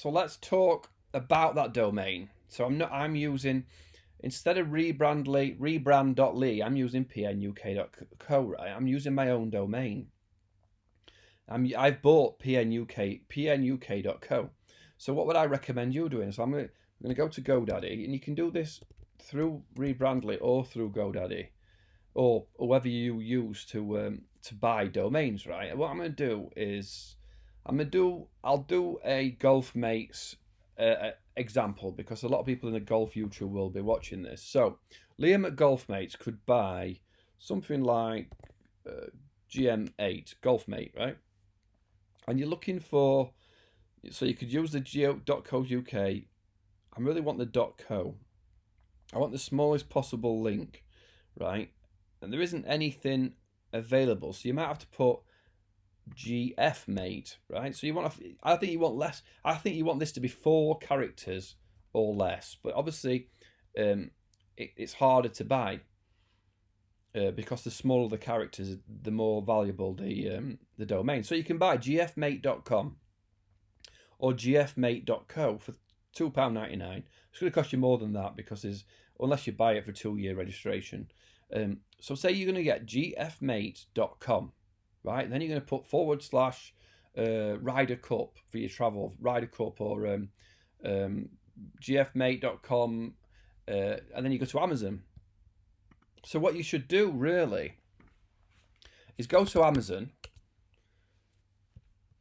So let's talk about that domain. So I'm using, instead of rebrand.ly, I'm using pnuk.co, right? I'm using my own domain. I've bought pnuk.co. So what would I recommend you doing? So I'm going to go to GoDaddy, and you can do this through Rebrandly or through GoDaddy, or whoever you use to buy domains, right? And what I'm going to do is I'll do a Golf Mates example, because a lot of people in the golf YouTube will be watching this. So Liam at Golf Mates could buy something like GM8 Golf Mate, right? And you're looking for, so you could use the geo.co.uk. I really want the .co. I want the smallest possible link, right? And there isn't anything available, so you might have to put GF mate, right? So you want I think you want less. I think you want this to be 4 characters or less. But obviously, it's harder to buy because the smaller the characters, the more valuable the domain. So you can buy gfmate.com or gfmate.co for £2.99. It's going to cost you more than that, because unless you buy it for 2-year registration. So say you're going to get gfmate.com, right? Then you're going to put / Ryder Cup for your travel, Ryder Cup, or gfmate.com, and then you go to Amazon. So what you should do really is go to Amazon,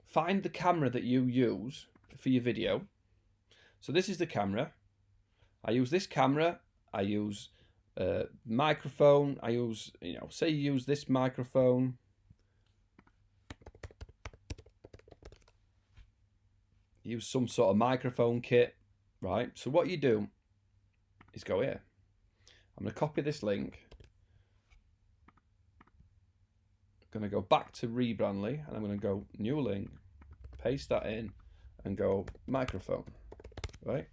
find the camera that you use for your video. So this is the camera. I use this camera. I use microphone. I use, say you use this microphone. Use some sort of microphone kit, right? So what you do is go here. I'm going to copy this link. I'm going to go back to Rebrandly, and I'm going to go new link, paste that in, and go microphone, right?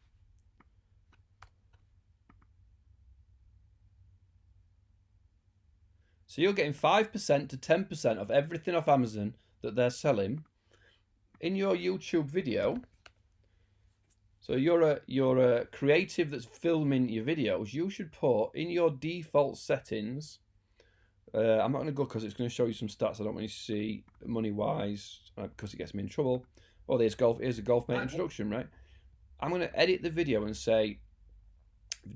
So you're getting 5% to 10% of everything off Amazon that they're selling in your YouTube video. So you're a creative that's filming your videos. You should put in your default settings. I'm not going to go, because it's going to show you some stats I don't want you to see money wise, because it gets me in trouble. Well, here's a Golf Mate introduction, right? I'm going to edit the video and say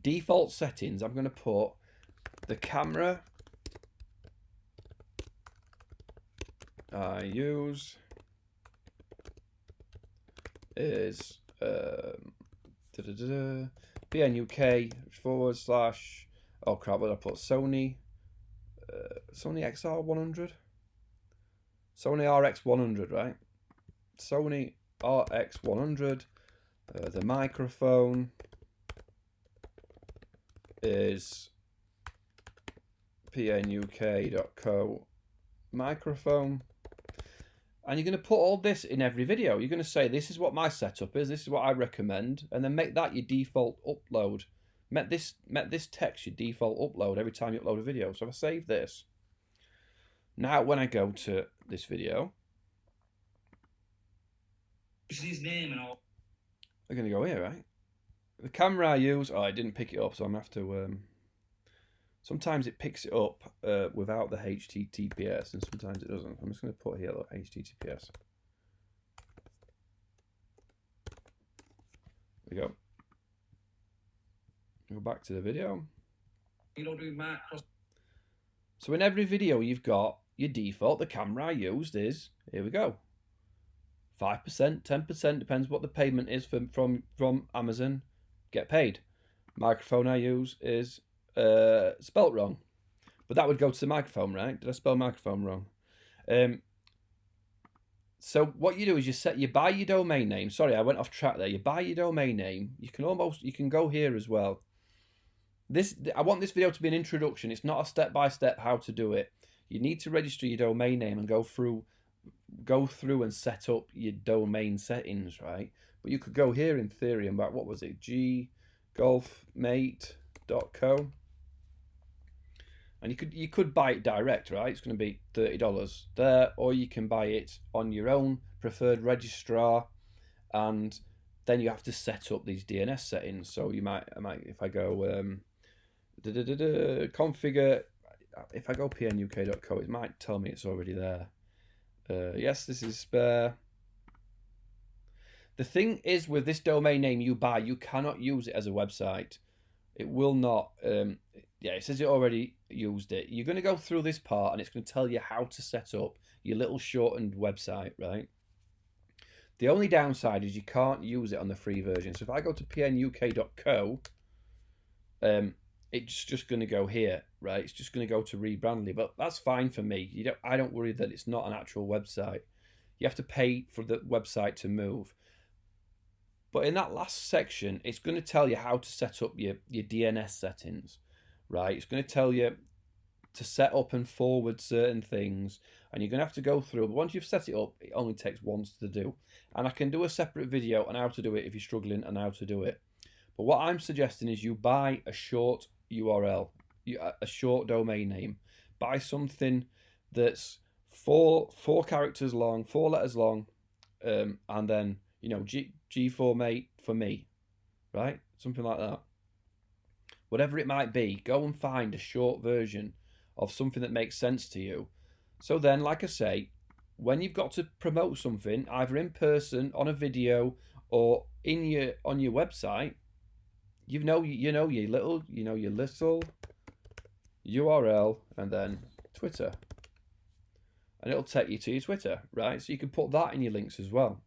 default settings. I'm going to put the camera I use is PNUK / oh crap, what did I put? Sony XR 100, Sony RX 100, right? Sony RX 100. The microphone is pnuk.co microphone. And you're going to put all this in every video. You're going to say, this is what my setup is, this is what I recommend, and then make that your default upload. Make this text your default upload every time you upload a video. So if I save this, now when I go to this video, his name and all. we're going to go here, right? The camera I use, I didn't pick it up, so I'm going to have to... sometimes it picks it up without the HTTPS, and sometimes it doesn't. I'm just going to put here, look, HTTPS. There we go. Go back to the video. You don't do macros. So in every video you've got your default. The camera I used is, here we go, 5%, 10%, depends what the payment is from Amazon. Get paid. Microphone I use is spelt wrong, but that would go to the microphone, right? Did I spell microphone wrong? So what you do is you buy your domain name. Sorry, I went off track there. You buy your domain name. You can go here as well. I want this video to be an introduction. It's not a step-by-step how to do it. You need to register your domain name and go through and set up your domain settings, right? But you could go here in theory and back, what was it? golfmate.co. And you could buy it direct, right? It's going to be $30 there, or you can buy it on your own preferred registrar, and then you have to set up these DNS settings. So I might, if I go configure, if I go pnuk.co, it might tell me it's already there. Yes, this is spare. The thing is, with this domain name you buy, you cannot use it as a website. It will not. Yeah, it says it already used it. You're going to go through this part, and it's going to tell you how to set up your little shortened website, right? The only downside is you can't use it on the free version. So if I go to pnuk.co, it's just going to go here, right? It's just going to go to Rebrandly, but that's fine for me. I don't worry that it's not an actual website. You have to pay for the website to move. But in that last section, it's going to tell you how to set up your DNS settings, right? It's going to tell you to set up and forward certain things, and you're going to have to go through. But once you've set it up, it only takes once to do. And I can do a separate video on how to do it if you're struggling and how to do it. But what I'm suggesting is you buy a short URL, a short domain name. Buy something that's four characters long, 4 letters long, and then G for mate for me, right? Something like that. Whatever it might be, go and find a short version of something that makes sense to you. So then, like I say, when you've got to promote something, either in person, on a video, or on your website, you know your little URL and then Twitter, and it'll take you to your Twitter, right? So you can put that in your links as well.